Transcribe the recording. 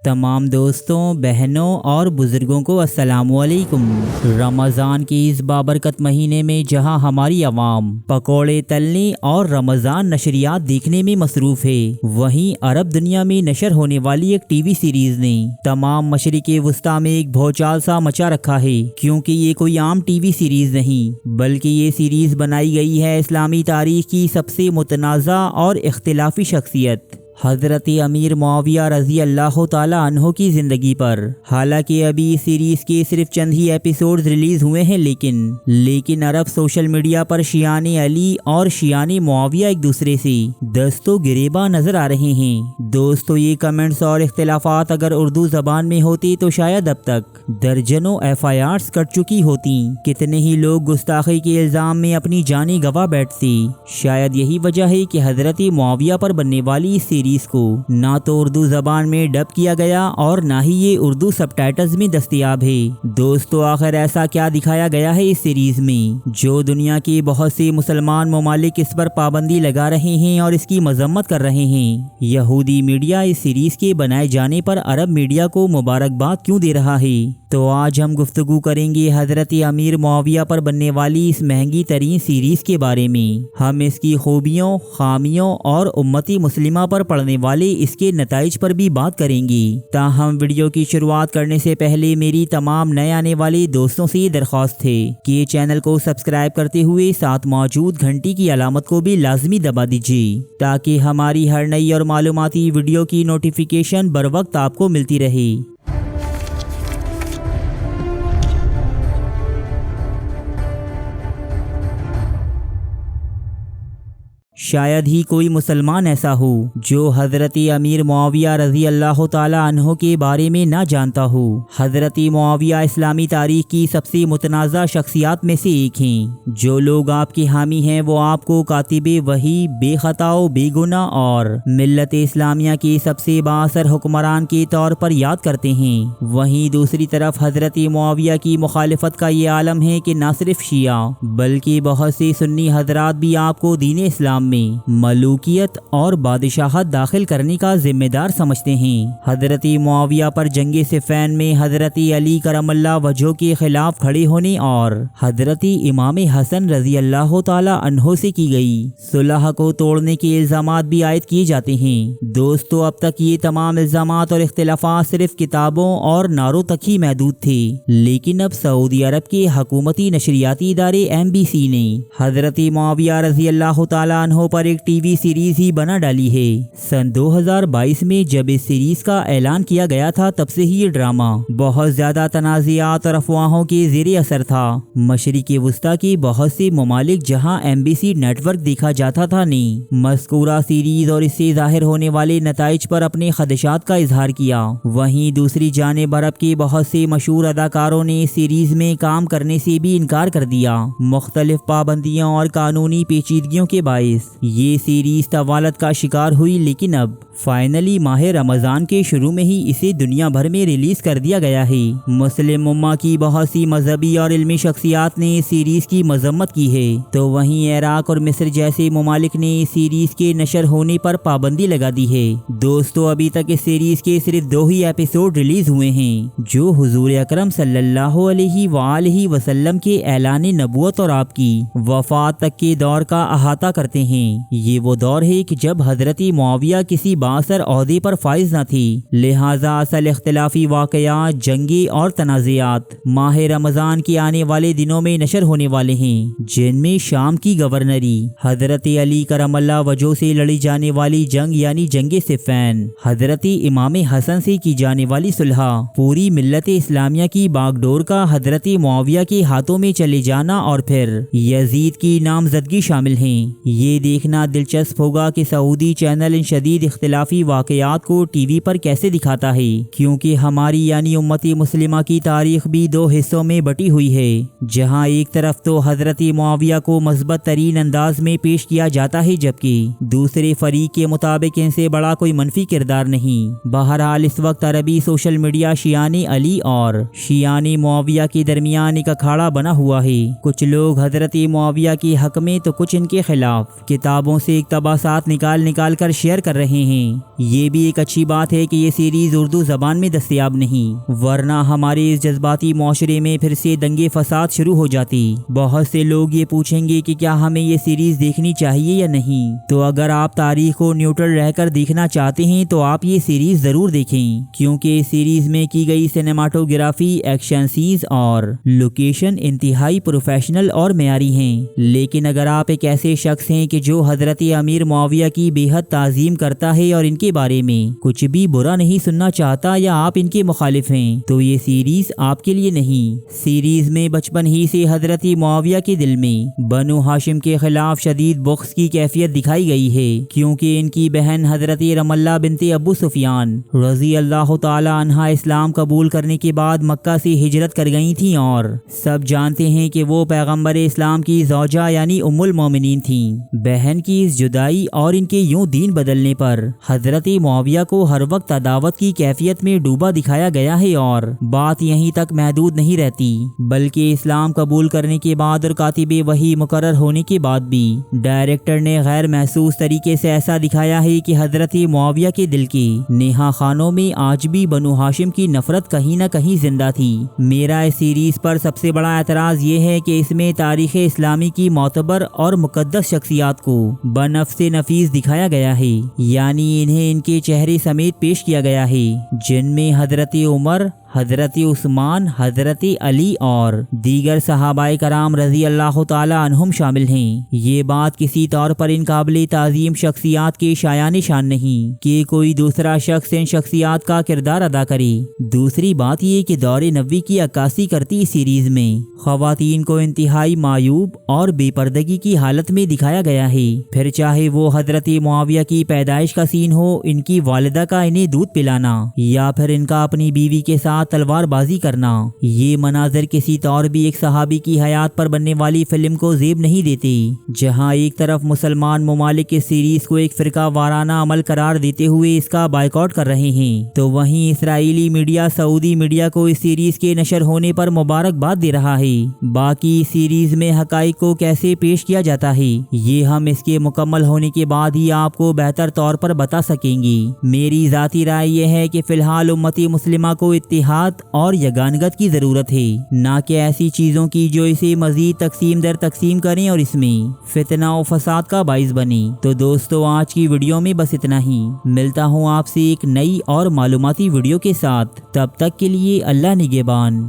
تمام دوستوں، بہنوں اور بزرگوں کو السلام علیکم۔ رمضان کے اس بابرکت مہینے میں جہاں ہماری عوام پکوڑے تلنے اور رمضان نشریات دیکھنے میں مصروف ہے، وہیں عرب دنیا میں نشر ہونے والی ایک ٹی وی سیریز نے تمام مشرق وسطیٰ میں ایک بھوچال سا مچا رکھا ہے، کیونکہ یہ کوئی عام ٹی وی سیریز نہیں بلکہ یہ سیریز بنائی گئی ہے اسلامی تاریخ کی سب سے متنازع اور اختلافی شخصیت حضرت امیر معاویہ رضی اللہ تعالی عنہ کی زندگی پر۔ حالانکہ ابھی اس سیریز کے صرف چند ہی ایپیسوڈز ریلیز ہوئے ہیں، لیکن عرب سوشل میڈیا پر شیعان علی اور شیعان معاویہ ایک دوسرے سے دست و گریباں نظر آ رہے ہیں۔ دوستو، یہ کمنٹس اور اختلافات اگر اردو زبان میں ہوتی تو شاید اب تک درجنوں FIRs کٹ چکی ہوتی، کتنے ہی لوگ گستاخی کے الزام میں اپنی جانیں گنوا بیٹھتے۔ شاید یہی وجہ ہے کہ حضرت معاویہ پر بننے والی اس سیریز کو نہ تو اردو زبان میں ڈب کیا گیا اور نہ ہی یہ اردو سب ٹائٹلز میں دستیاب ہے۔ دوستو، آخر ایسا کیا دکھایا گیا ہے اس سیریز میں جو دنیا کے بہت سے مسلمان ممالک اس پر پابندی لگا رہے ہیں اور اس کی مذمت کر رہے ہیں؟ یہودی میڈیا اس سیریز کے بنائے جانے پر عرب میڈیا کو مبارکباد کیوں دے رہا ہے؟ تو آج ہم گفتگو کریں گے حضرت امیر معاویہ پر بننے والی اس مہنگی ترین سیریز کے بارے میں۔ ہم اس کی خوبیوں، خامیوں اور امتی مسلمہ پر پڑنے والے اس کے نتائج پر بھی بات کریں گے۔ تاہم ویڈیو کی شروعات کرنے سے پہلے میری تمام نئے آنے والے دوستوں سے یہ درخواست ہے کہ چینل کو سبسکرائب کرتے ہوئے ساتھ موجود گھنٹی کی علامت کو بھی لازمی دبا دیجیے تاکہ ہماری ہر نئی اور معلوماتی ویڈیو کی نوٹیفیکیشن بروقت آپ کو ملتی رہے۔ شاید ہی کوئی مسلمان ایسا ہو جو حضرت امیر معاویہ رضی اللہ تعالی عنہ کے بارے میں نہ جانتا ہو۔ حضرت معاویہ اسلامی تاریخ کی سب سے متنازع شخصیات میں سے ایک ہیں۔ جو لوگ آپ کے حامی ہیں وہ آپ کو کاتب وحی، بے خطا و بے گناہ اور ملت اسلامیہ کے سب سے بااثر حکمران کے طور پر یاد کرتے ہیں۔ وہیں دوسری طرف حضرت معاویہ کی مخالفت کا یہ عالم ہے کہ نہ صرف شیعہ بلکہ بہت سے سنی حضرات بھی آپ کو دین اسلام میں ملوکیت اور بادشاہت داخل کرنے کا ذمہ دار سمجھتے ہیں۔ حضرت معاویہ پر جنگ صفین میں حضرت علی کرم اللہ وجہہ کے خلاف کھڑے ہونے اور حضرت امام حسن رضی اللہ تعالی عنہ سے کی گئی صلح کو توڑنے کے الزامات بھی عائد کیے جاتے ہیں۔ دوستو، اب تک یہ تمام الزامات اور اختلافات صرف کتابوں اور نعروں تک ہی محدود تھے، لیکن اب سعودی عرب کے حکومتی نشریاتی ادارے MBC نے حضرت معاویہ رضی اللہ تعالی عنہ پر ایک ٹی وی سیریز ہی بنا ڈالی ہے۔ سن 2022 میں جب اس سیریز کا اعلان کیا گیا تھا تب سے ہی یہ ڈرامہ بہت زیادہ تنازعات اور افواہوں کے زیر اثر تھا۔ مشرق وسطیٰ کے بہت سے ممالک جہاں MBC نیٹ ورک دیکھا جاتا تھا نے مذکورہ سیریز اور اس سے ظاہر ہونے والے نتائج پر اپنے خدشات کا اظہار کیا۔ وہیں دوسری جانب عرب کے بہت سے مشہور اداکاروں نے اس سیریز میں کام کرنے سے بھی انکار کر دیا، مختلف پابندیوں اور قانونی پیچیدگیوں کے باعث یہ سیریز طوالت کا شکار ہوئی، لیکن اب فائنلی ماہ رمضان کے شروع میں ہی اسے دنیا بھر میں ریلیز کر دیا گیا ہے۔ مسلم امہ کی بہت سی مذہبی اور علمی شخصیات نے اس سیریز کی مذمت کی ہے، تو وہیں عراق اور مصر جیسے ممالک نے اس سیریز کے نشر ہونے پر پابندی لگا دی ہے۔ دوستو، ابھی تک اس سیریز کے صرف 2 ہی ایپیسوڈ ریلیز ہوئے ہیں جو حضور اکرم صلی اللہ علیہ وآلہ وسلم کے اعلان نبوت اور آپ کی وفات تک کے دور کا احاطہ کرتے ہیں۔ یہ وہ دور ہے کہ جب حضرت معاویہ کسی بااثر عہدے پر فائز نہ تھی، لہٰذا اصل اختلافی واقعات، جنگیں اور تنازعات ماہ رمضان کے آنے والے دنوں میں نشر ہونے والے ہیں، جن میں شام کی گورنری، حضرت علی کرم اللہ وجہہ سے لڑی جانے والی جنگ یعنی جنگ صفین، حضرت امام حسن سے کی جانے والی صلح، پوری ملت اسلامیہ کی باغ ڈور کا حضرت معاویہ کے ہاتھوں میں چلے جانا اور پھر یزید کی نامزدگی شامل ہیں۔ یہ دیکھنا دلچسپ ہوگا کہ سعودی چینل ان شدید اختلافی واقعات کو ٹی وی پر کیسے دکھاتا ہے، کیونکہ ہماری یعنی امتی مسلمہ کی تاریخ بھی 2 حصوں میں بٹی ہوئی ہے، جہاں ایک طرف تو حضرت معاویہ کو مثبت ترین انداز میں پیش کیا جاتا ہے، جبکہ دوسرے فریق کے مطابق ان سے بڑا کوئی منفی کردار نہیں۔ بہرحال اس وقت عربی سوشل میڈیا شیعان علی اور شیعان معاویہ کے درمیان ایک اکھاڑا بنا ہوا ہے۔ کچھ لوگ حضرت معاویہ کے حق میں تو کچھ ان کے خلاف کتابوں سے اقتباسات نکال کر شیئر کر رہے ہیں۔ یہ بھی ایک اچھی بات ہے کہ یہ سیریز اردو زبان میں دستیاب نہیں، ورنہ ہمارے اس جذباتی معاشرے میں پھر سے دنگے فساد شروع ہو جاتی۔ بہت سے لوگ یہ پوچھیں گے کہ کیا ہمیں یہ سیریز دیکھنی چاہیے یا نہیں، تو اگر آپ تاریخ کو نیوٹرل رہ کر دیکھنا چاہتے ہیں تو آپ یہ سیریز ضرور دیکھیں، کیونکہ اس سیریز میں کی گئی سینیماٹوگرافی، ایکشن سینز اور لوکیشن انتہائی پروفیشنل اور معیاری ہیں۔ لیکن اگر آپ ایک ایسے شخص ہیں کہ جو حضرت امیر معاویہ کی بے حد تعظیم کرتا ہے اور ان کے بارے میں کچھ بھی برا نہیں سننا چاہتا، یا آپ ان کے مخالف ہیں، تو یہ سیریز آپ کے لیے نہیں۔ سیریز میں بچپن ہی سے حضرت معاویہ کے دل میں بنو ہاشم کے خلاف شدید بغض کی کیفیت دکھائی گئی ہے، کیونکہ ان کی بہن حضرت رملہ بنت ابو سفیان رضی اللہ تعالی عنہا اسلام قبول کرنے کے بعد مکہ سے ہجرت کر گئی تھیں، اور سب جانتے ہیں کہ وہ پیغمبر اسلام کی زوجہ یعنی ام المومنین تھیں۔ بہن کی اس جدائی اور ان کے یوں دین بدلنے پر حضرت معاویہ کو ہر وقت عداوت کی کیفیت میں ڈوبا دکھایا گیا ہے، اور بات یہیں تک محدود نہیں رہتی، بلکہ اسلام قبول کرنے کے بعد اور کاتب وحی مقرر ہونے کے بعد بھی ڈائریکٹر نے غیر محسوس طریقے سے ایسا دکھایا ہے کہ حضرت معاویہ کے دل کے نیہا خانوں میں آج بھی بنو ہاشم کی نفرت کہیں نہ کہیں زندہ تھی۔ میرا اس سیریز پر سب سے بڑا اعتراض یہ ہے کہ اس میں تاریخ اسلامی کی معتبر اور مقدس شخصیات کو بنفس نفیس دکھایا گیا ہے، یعنی انہیں ان کے چہرے سمیت پیش کیا گیا ہے، جن میں حضرت عمر، حضرت عثمان، حضرت علی اور دیگر صحابہ کرام رضی اللہ تعالی عنہم شامل ہیں۔ یہ بات کسی طور پر ان قابل تعظیم شخصیات کے شایان شان نہیں کہ کوئی دوسرا شخص ان شخصیات کا کردار ادا کرے۔ دوسری بات یہ کہ دور نبوی کی عکاسی کرتی اس سیریز میں خواتین کو انتہائی معیوب اور بے پردگی کی حالت میں دکھایا گیا ہے، پھر چاہے وہ حضرت معاویہ کی پیدائش کا سین ہو، ان کی والدہ کا انہیں دودھ پلانا، یا پھر ان کا اپنی بیوی کے ساتھ تلوار بازی کرنا۔ یہ مناظر کسی طور بھی ایک صحابی کی حیات پر بننے والی فلم کو زیب نہیں دیتے۔ جہاں ایک طرف مسلمان ممالک اس سیریز کو ایک فرقہ وارانہ عمل قرار دیتے ہوئے اس کا بائیکاٹ کر رہے ہیں، تو وہیں اسرائیلی میڈیا سعودی میڈیا کو اس سیریز کے نشر ہونے پر مبارکباد دے رہا ہے۔ باقی سیریز میں حقائق کو کیسے پیش کیا جاتا ہے، یہ ہم اس کے مکمل ہونے کے بعد ہی آپ کو بہتر طور پر بتا سکیں گے۔ میری ذاتی رائے یہ ہے کہ فی الحال امتی مسلمہ کو اتحاد اور یگانگت کی ضرورت ہے، نہ کہ ایسی چیزوں کی جو اسے مزید تقسیم در تقسیم کریں اور اس میں فتنہ و فساد کا باعث بنے۔ تو دوستو، آج کی ویڈیو میں بس اتنا ہی، ملتا ہوں آپ سے ایک نئی اور معلوماتی ویڈیو کے ساتھ، تب تک کے لیے اللہ نگہبان۔